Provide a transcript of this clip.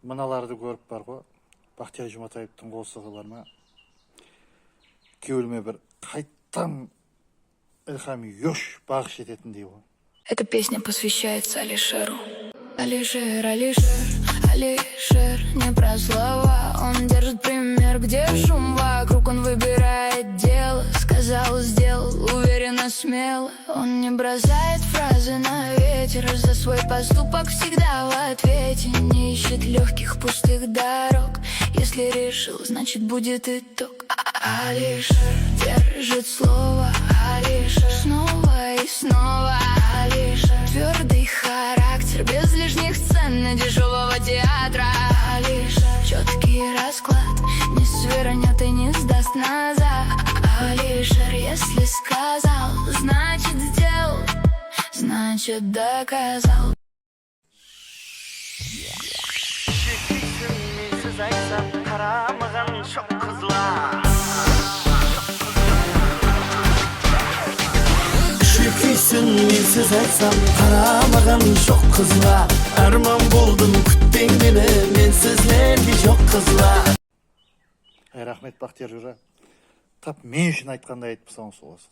Mınalarda görüp var go. Bahtiyar Жұматаевтың qo'shig'ilarma kuyulma bir qaytam ilham yosh bag'ish etendey bu. Эта песня посвящается Алишеру. Алишер, Алишер, Алишер, не про слова. Он держит пример, где шум вокруг. Он выбирает дело, сказал, сделал, уверенно, смело. Он не бросает фразы на ветер, за свой поступок всегда в ответе. Не ищет легких пустых дорог. Если решил, значит будет итог. Алишер держит слово. Алишер снова и снова. Алишер твердый характер, без лишних сцен на дешевого театра. Алишер четкий расклад, не свернет и не сдаст назад. Алишер, если сказал, значит сделал, значит доказал. Şüküysün mensiz aytsam qaramag'an sho'x qizlar. Armon bo'ldim kutding meni, mensizlarga yo'q qizlar. Rahmet Bahtiyar Jura. Tap men uchun aytganda aytib solasiz.